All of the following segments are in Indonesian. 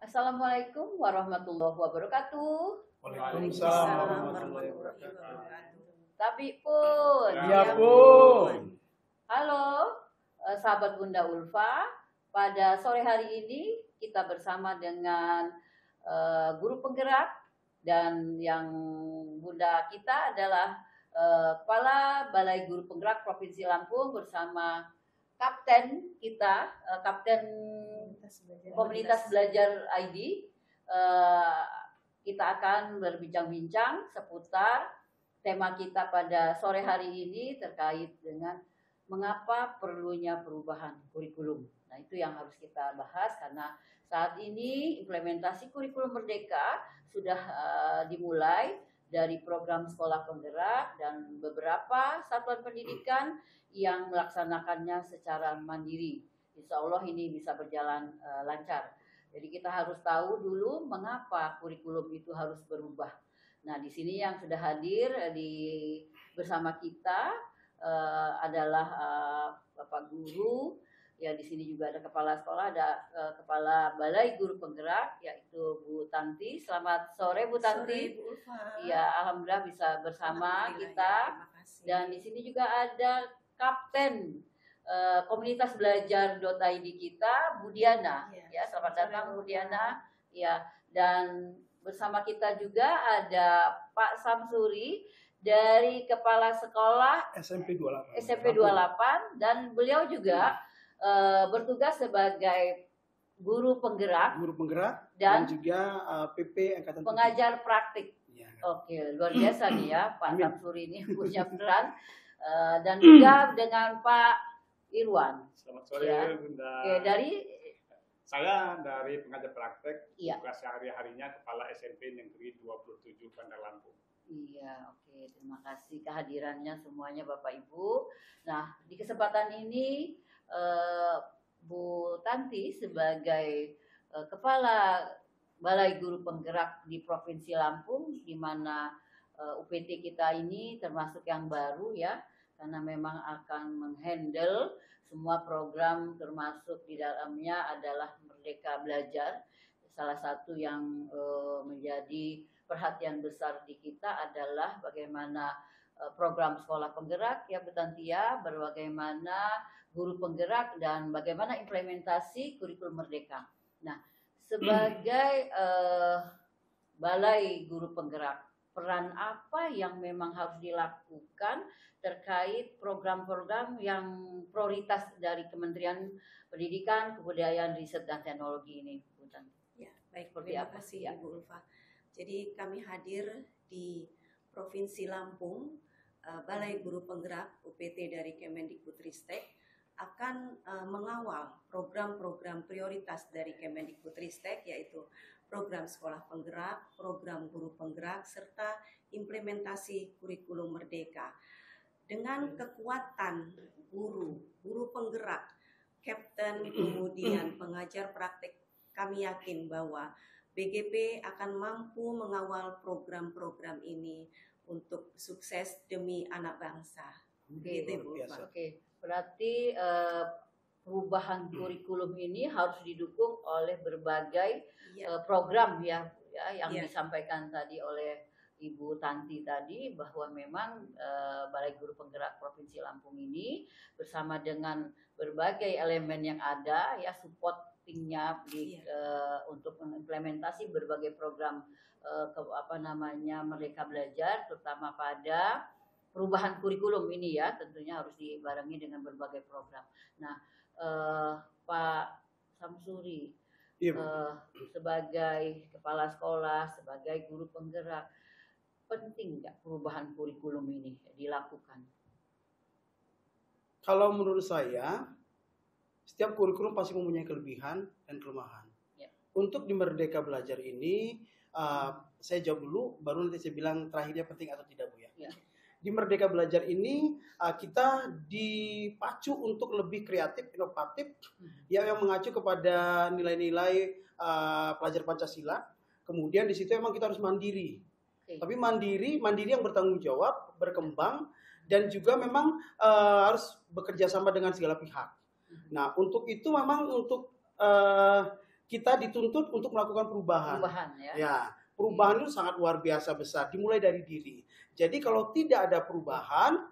Assalamualaikum warahmatullahi wabarakatuh. Waalaikumsalam warahmatullahi wabarakatuh. Tapi pun. Ya pun. Halo, sahabat Bunda Ulfa. Pada sore hari ini kita bersama dengan guru penggerak dan yang Bunda kita adalah Kepala Balai Guru Penggerak Provinsi Lampung bersama Kapten kita, Kapten Komunitas Belajar ID. Kita akan berbincang-bincang seputar tema kita pada sore hari ini terkait dengan mengapa perlunya perubahan kurikulum. Nah, itu yang harus kita bahas karena saat ini implementasi kurikulum Merdeka sudah dimulai dari program sekolah penggerak dan beberapa satuan pendidikan yang melaksanakannya secara mandiri. Insya Allah ini bisa berjalan lancar. Jadi kita harus tahu dulu mengapa kurikulum itu harus berubah. Nah, di sini yang sudah hadir bersama kita adalah Bapak Guru. Ya, di sini juga ada kepala sekolah, ada kepala Balai Guru Penggerak, yaitu Bu Tanti. Selamat sore, Bu Tanti. Sore, Bu Ulfa. Ya, alhamdulillah bisa bersama kita. Dan di sini juga ada Kapten Komunitas Belajar.id kita, Bu Diana. Ya, selamat datang Bu Diana. Ya, dan bersama kita juga ada Pak Samsuri dari Kepala Sekolah SMP 28. SMP 28 dan beliau juga bertugas sebagai guru penggerak dan juga PP Angkatan pengajar praktik. Ya. Oke, luar biasa nih ya Pak Samsuri ini punya peran dan juga dengan Pak Irwan. Selamat sore Ya. Bunda. Oke, Saya dari pengajar praktek, Iya. tugas sehari-harinya Kepala SMP Negeri 27 Bandar Lampung. Iya, oke. Terima kasih kehadirannya semuanya Bapak Ibu. Nah, di kesempatan ini Bu Tanti sebagai Kepala Balai Guru Penggerak di Provinsi Lampung, di mana UPT kita ini termasuk yang baru ya, karena memang akan menghandle semua program termasuk di dalamnya adalah Merdeka Belajar. Salah satu yang menjadi perhatian besar di kita adalah bagaimana program sekolah penggerak ya Bu Tanti ya, bagaimana guru penggerak dan bagaimana implementasi kurikulum Merdeka. Nah, sebagai Balai Guru Penggerak, peran apa yang memang harus dilakukan terkait program-program yang prioritas dari Kementerian Pendidikan, Kebudayaan, Riset dan Teknologi ini, Bu Tanti? Ya, baik. Seperti Terima apa? kasih Ya. Ibu Ulfa. Jadi kami hadir di Provinsi Lampung, Balai Guru Penggerak UPT dari Kemendikbudristek akan mengawal program-program prioritas dari Kemendikbudristek, yaitu program sekolah penggerak, program guru penggerak, serta implementasi kurikulum Merdeka. Dengan kekuatan guru penggerak, kapten, kemudian pengajar praktek, kami yakin bahwa BGP akan mampu mengawal program-program ini untuk sukses demi anak bangsa. Oke, Gitu, Bu Ulfa. Oke, berarti perubahan kurikulum ini harus didukung oleh berbagai program yang disampaikan tadi oleh Ibu Tanti tadi, bahwa memang Balai Guru Penggerak Provinsi Lampung ini bersama dengan berbagai elemen yang ada ya, supportingnya untuk mengimplementasi berbagai program Merdeka Belajar, terutama pada perubahan kurikulum ini ya, tentunya harus dibarengi dengan berbagai program. Nah, Pak Samsuri, sebagai kepala sekolah, sebagai guru penggerak, penting nggak perubahan kurikulum ini dilakukan? Kalau menurut saya, setiap kurikulum pasti mempunyai kelebihan dan kelemahan. Ya. Untuk di Merdeka Belajar ini, saya jawab dulu, baru nanti saya bilang terakhirnya penting atau tidak, Bu ya. Ya. Di Merdeka Belajar ini kita dipacu untuk lebih kreatif, inovatif, yang mengacu kepada nilai-nilai pelajar Pancasila. Kemudian di situ memang kita harus mandiri. Tapi mandiri yang bertanggung jawab, berkembang, dan juga memang harus bekerja sama dengan segala pihak. Nah, untuk itu memang untuk kita dituntut untuk melakukan perubahan. Perubahan ya. Ya, perubahan itu sangat luar biasa besar, dimulai dari diri. Jadi kalau tidak ada perubahan,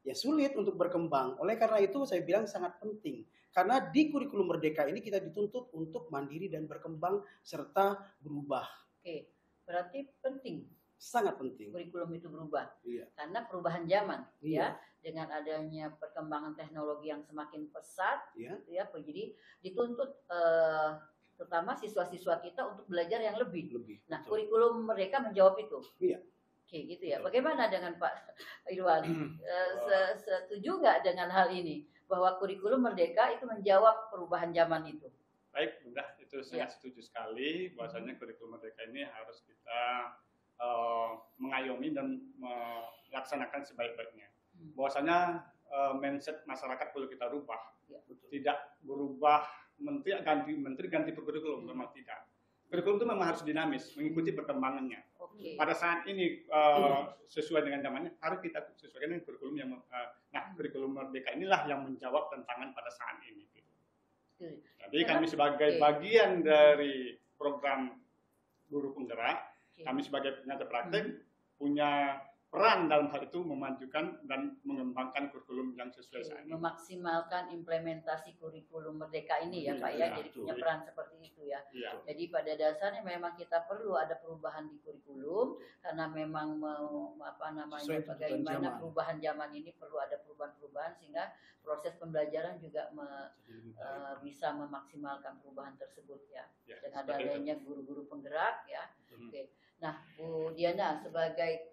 ya sulit untuk berkembang. Oleh karena itu saya bilang sangat penting. Karena di kurikulum Merdeka ini kita dituntut untuk mandiri dan berkembang serta berubah. Oke, berarti penting Sangat penting. kurikulum itu berubah. Iya. Karena perubahan zaman Iya. ya, dengan adanya perkembangan teknologi yang semakin pesat Iya. gitu ya, jadi dituntut terutama siswa-siswa kita untuk belajar yang lebih. Nah, Betul. kurikulum mereka menjawab itu. Iya. Oke, gitu ya. Bagaimana dengan Pak Irwan? Setuju nggak dengan hal ini bahwa kurikulum Merdeka itu menjawab perubahan zaman itu? Baik, Bunda, itu sangat setuju sekali bahwasanya kurikulum Merdeka ini harus kita mengayomi dan melaksanakan sebaik-baiknya. Bahwasanya mindset masyarakat perlu kita rubah. Ya. Tidak berubah menteri ganti kurikulum, memang tidak. Kurikulum itu memang harus dinamis, mengikuti perkembangannya. Oke. Pada saat ini sesuai dengan zamannya, harus kita sesuaikan dengan kurikulum yang kurikulum Merdeka inilah yang menjawab tantangan pada saat ini. Jadi kami sebagai bagian dari program guru penggerak, kami sebagai penyata praktek punya peran dalam hal itu memajukan dan mengembangkan kurikulum yang sesuai saat ini. Memaksimalkan implementasi kurikulum Merdeka ini ya Pak ya, jadi punya peran seperti itu ya. Iya. Jadi pada dasarnya memang kita perlu ada perubahan di kurikulum karena memang bagaimana perubahan zaman ini perlu ada perubahan-perubahan sehingga proses pembelajaran juga bisa memaksimalkan perubahan tersebut ya. Dan adanya guru-guru penggerak ya. Oke. Nah, Bu Diana sebagai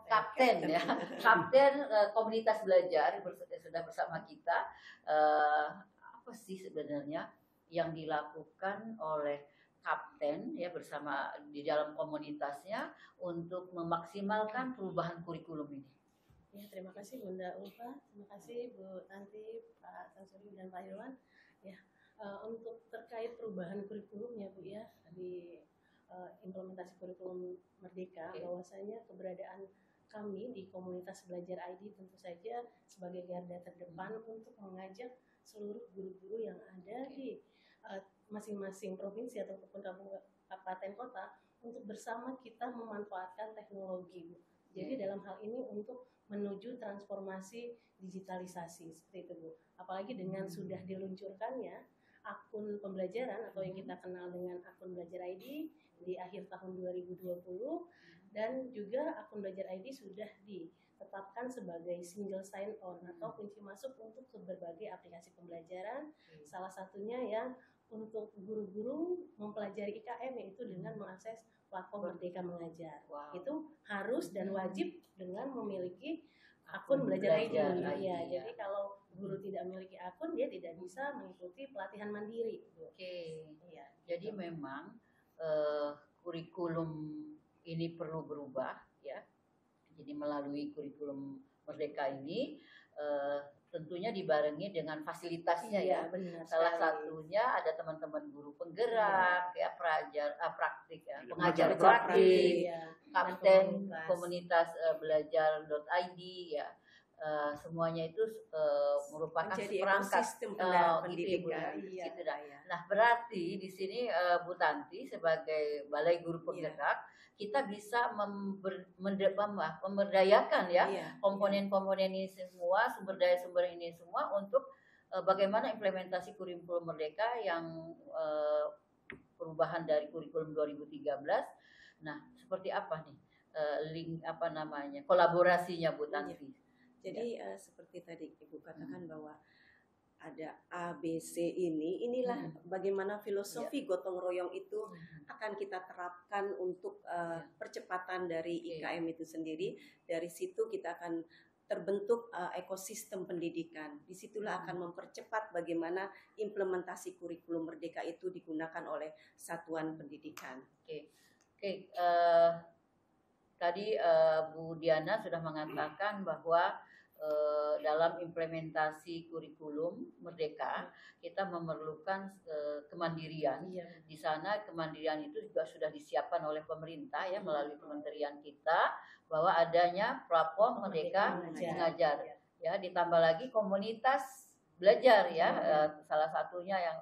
kapten ya, kapten komunitas belajar sudah bersama kita. Apa sih sebenarnya yang dilakukan oleh kapten ya bersama di dalam komunitasnya untuk memaksimalkan perubahan kurikulum ini? Ya, terima kasih Bunda Ulfa, terima kasih Bu Tanti, Pak Sansuri dan Pak Irwan. Ya, untuk terkait perubahan kurikulum ya Bu ya di implementasi kurikulum Merdeka, bahwasanya keberadaan kami di komunitas belajar ID tentu saja sebagai garda terdepan untuk mengajak seluruh guru-guru yang ada di masing-masing provinsi ataupun kabupaten kota untuk bersama kita memanfaatkan teknologi. Jadi dalam hal ini untuk menuju transformasi digitalisasi seperti itu Bu. Apalagi dengan sudah diluncurkannya akun pembelajaran atau yang kita kenal dengan akun Belajar ID di akhir tahun 2020, dan juga akun Belajar ID sudah ditetapkan sebagai single sign on atau kunci masuk untuk ke berbagai aplikasi pembelajaran. Salah satunya yang untuk guru-guru mempelajari IKM yaitu dengan mengakses platform Merdeka Mengajar. Itu harus dan wajib dengan memiliki akun Belajar ID. Ya, jadi kalau guru tidak memiliki akun, dia tidak bisa mengikuti pelatihan mandiri. Oke. Ya. Jadi memang kurikulum ini perlu berubah ya. Jadi melalui kurikulum Merdeka ini tentunya dibarengi dengan fasilitasnya ya. Salah satunya ada teman-teman guru penggerak ya, praktik ya, pengajar praktik, kapten komunitas belajar.id ya. Semuanya itu merupakan seperangkat pendidikan. Nah, berarti di sini Bu Tanti sebagai Balai Guru Penggerak kita bisa memberdayakan ya komponen-komponen ini semua, sumber daya ini semua untuk bagaimana implementasi kurikulum Merdeka yang perubahan dari kurikulum 2013. Nah, seperti apa nih kolaborasinya Bu Tanti? Jadi seperti tadi Ibu katakan bahwa ada A, B, C inilah bagaimana filosofi gotong royong itu akan kita terapkan untuk percepatan dari IKM itu sendiri. Dari situ kita akan terbentuk ekosistem pendidikan. Disitulah akan mempercepat bagaimana implementasi kurikulum Merdeka itu digunakan oleh satuan pendidikan. Tadi Bu Diana sudah mengatakan bahwa dalam implementasi kurikulum Merdeka kita memerlukan kemandirian. Di sana kemandirian itu juga sudah disiapkan oleh pemerintah ya melalui kementerian kita bahwa adanya platform Merdeka Mengajar ya, ditambah lagi komunitas belajar ya. Salah satunya yang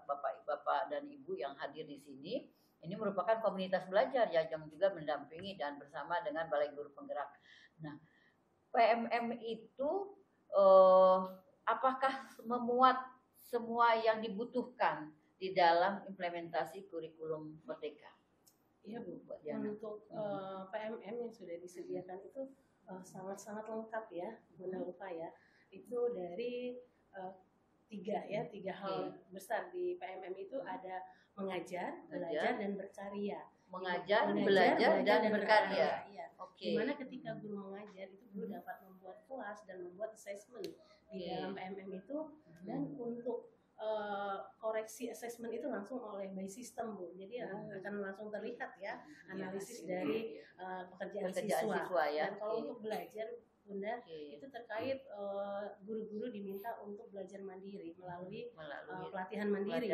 Bapak dan Ibu yang hadir di sini, ini merupakan komunitas belajar ya, yang juga mendampingi dan bersama dengan Balai Guru Penggerak. Nah, PMM itu apakah memuat semua yang dibutuhkan di dalam implementasi kurikulum Merdeka? Iya Bu, untuk PMM yang sudah disediakan itu sangat-sangat lengkap ya, Bunda Ulfa ya. Itu dari tiga hal besar di PMM itu ada mengajar, belajar, dan berkarya. Mengajar, belajar, dan berkarya. Iya. Dimana ketika guru mengajar itu guru dapat membuat kelas dan membuat assessment di dalam PMM itu, dan untuk koreksi assessment itu langsung oleh by system Bu. Jadi akan langsung terlihat ya analisis dari pekerjaan siswa ya. Dan kalau untuk belajar Bunda, itu terkait guru-guru diminta untuk belajar mandiri melalui pelatihan mandiri,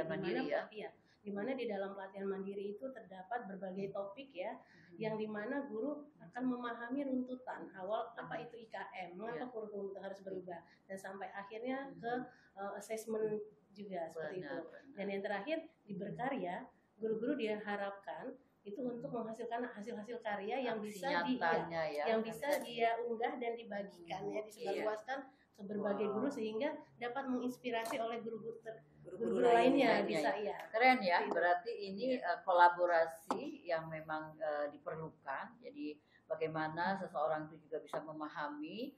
di mana di dalam pelatihan mandiri itu terdapat berbagai topik ya, yang dimana guru akan memahami runtutan awal apa itu IKM, mengapa kurikulum itu harus berubah, dan sampai akhirnya ke assessment juga seperti itu. Dan yang terakhir di berkarya, guru-guru diharapkan itu untuk menghasilkan hasil-hasil karya yang bisa dia unggah dan dibagikan ya, disebarluaskan ke berbagai guru sehingga dapat menginspirasi oleh guru-guru lainnya bisa ya. Keren ya, berarti ini kolaborasi yang memang diperlukan. Jadi bagaimana seseorang itu juga bisa memahami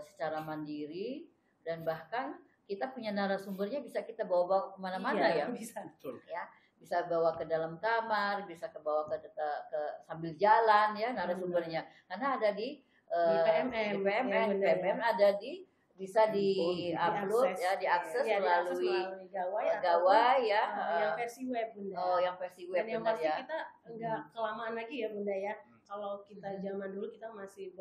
secara mandiri, dan bahkan kita punya narasumbernya bisa kita bawa kemana-mana ya. Bisa. Ya, bisa bawa ke dalam kamar, bisa bawa ke sambil jalan ya narasumbernya. Karena ada di PMM ada bisa di-upload ya, diakses melalui gawai ya. Yang versi web Bunda. Oh, yang versi web. Dan yang pasti kita nggak kelamaan lagi ya Bunda ya. Kalau kita zaman dulu kita masih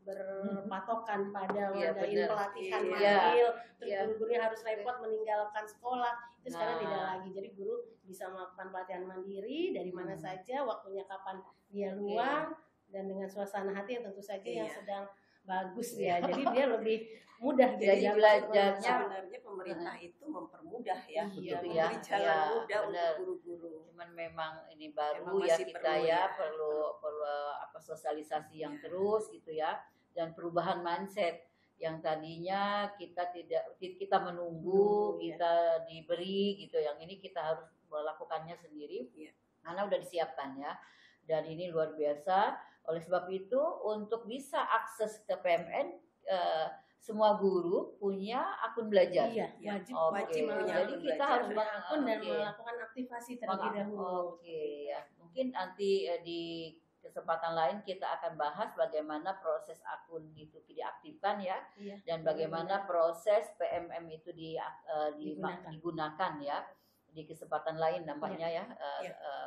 berpatokan pada ngadain pelatihan manggil, terus guru-gurunya harus repot meninggalkan sekolah. Itu sekarang tidak lagi. Jadi guru bisa melakukan pelatihan mandiri dari mana saja, waktunya kapan dia luang, dan dengan suasana hati yang tentu saja yang sedang bagus ya. Jadi dia lebih mudah. Jadi belajarnya sebenarnya pemerintah itu mempermudah ya, memberi jalan mudah untuk guru-guru. Cuman memang ini baru ya, kita perlu sosialisasi yang terus gitu ya, dan perubahan mindset yang tadinya kita menunggu, kita diberi gitu, yang ini kita harus melakukannya sendiri karena udah disiapkan ya. Dan ini luar biasa. Oleh sebab itu untuk bisa akses ke PMN, semua guru punya akun belajar. Iya, wajib Jadi kita harus akun dan melakukan aktivasi terlebih dahulu. Ya. Mungkin nanti di kesempatan lain kita akan bahas bagaimana proses akun itu diaktifkan ya, dan bagaimana proses PMM itu digunakan ya. Di kesempatan lain nampaknya ya,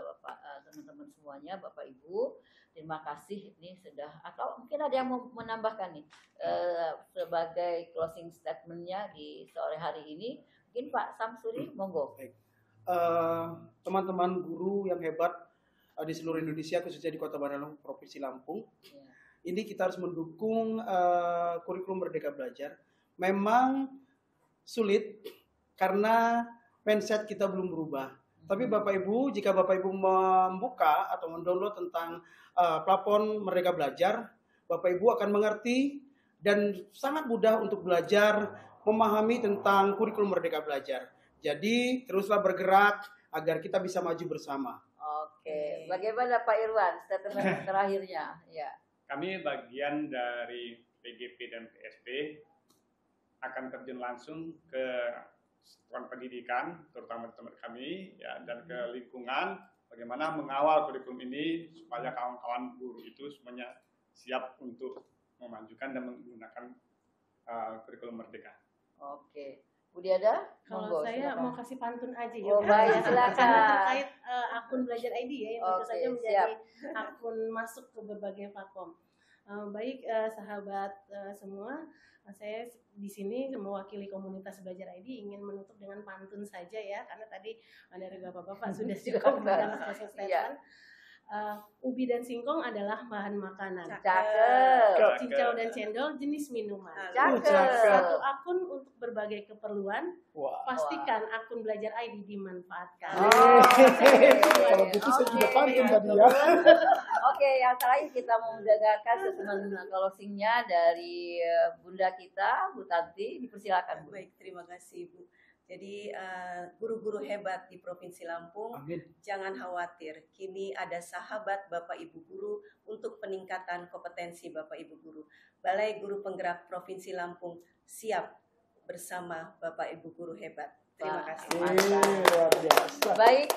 Bapak, teman-teman semuanya, Bapak Ibu, terima kasih. Ini sudah, atau mungkin ada yang mau menambahkan nih sebagai closing statementnya di sore hari ini, mungkin Pak Samsuri, monggo. Teman-teman guru yang hebat di seluruh Indonesia, khususnya di Kota Bandar Provinsi Lampung, ini kita harus mendukung kurikulum Merdeka Belajar. Memang sulit karena mindset kita belum berubah. Tapi Bapak Ibu, jika Bapak Ibu membuka atau mendownload tentang platform Merdeka Belajar, Bapak Ibu akan mengerti dan sangat mudah untuk belajar, memahami tentang kurikulum Merdeka Belajar. Jadi teruslah bergerak agar kita bisa maju bersama. Oke, bagaimana Pak Irwan statement terakhirnya? Ya. Kami bagian dari PGP dan PSP akan terjun langsung ke satuan pendidikan, terutama teman kami ya, dan ke lingkungan, bagaimana mengawal kurikulum ini supaya kawan-kawan guru itu semuanya siap untuk memajukan dan menggunakan kurikulum Merdeka. Oke, Bu Diada, kalau saya mau kasih pantun aja ya. Oh, baik, silakan. Terkait akun Belajar ID ya, yang tentu saja menjadi akun masuk ke berbagai platform. Baik sahabat semua, saya di sini mewakili komunitas Belajar ID ingin menutup dengan pantun saja ya, karena tadi dari bapak-bapak sudah cukup dalam proses statement. ubi dan singkong adalah bahan makanan. Cakep. Cincau dan cendol jenis minuman. Cakep. Satu akun untuk berbagai keperluan. Wah. Pastikan akun belajar ID dimanfaatkan. Kalau gitu saya juga pantun tadi ya. Oke, yang terakhir kita mau mendengarkan statement closingnya dari Bunda kita, Bu Tanti. Dipersilakan, Bu. Baik, terima kasih Bu. Jadi guru-guru hebat di Provinsi Lampung, Amin. jangan khawatir. Kini ada sahabat Bapak Ibu Guru untuk peningkatan kompetensi Bapak Ibu Guru. Balai Guru Penggerak Provinsi Lampung siap bersama Bapak Ibu Guru hebat. Terima kasih. Luar biasa. Baik,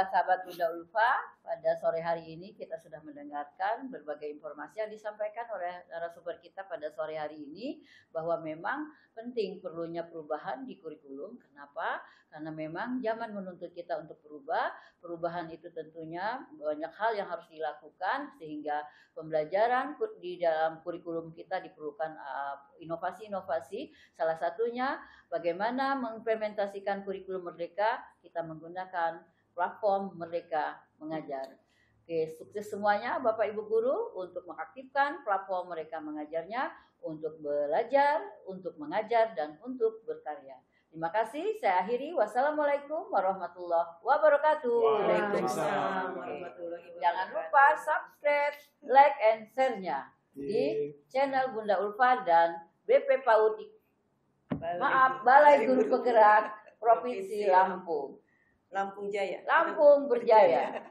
sahabat Bunda Ulfa, pada sore hari ini kita sudah mendengarkan berbagai informasi yang disampaikan oleh narasumber kita pada sore hari ini, bahwa memang penting perlunya perubahan di kurikulum. Kenapa? Karena memang zaman menuntut kita untuk berubah. Perubahan itu tentunya banyak hal yang harus dilakukan, sehingga pembelajaran di dalam kurikulum kita diperlukan inovasi-inovasi. Salah satunya bagaimana mengimplementasikan kurikulum Merdeka, kita menggunakan platform Merdeka Mengajar. Oke, sukses semuanya Bapak Ibu Guru untuk mengaktifkan platform Merdeka Mengajarnya, untuk belajar, untuk mengajar, dan untuk berkarya. Terima kasih, saya akhiri. Wassalamualaikum warahmatullahi wabarakatuh. Waalaikumsalam warahmatullahi wabarakatuh. Jangan lupa subscribe, like, and share-nya di channel Bunda Ulfa dan BP PAUD. Balai Guru Penggerak Provinsi Lampung. Lampung Jaya. Lampung berjaya.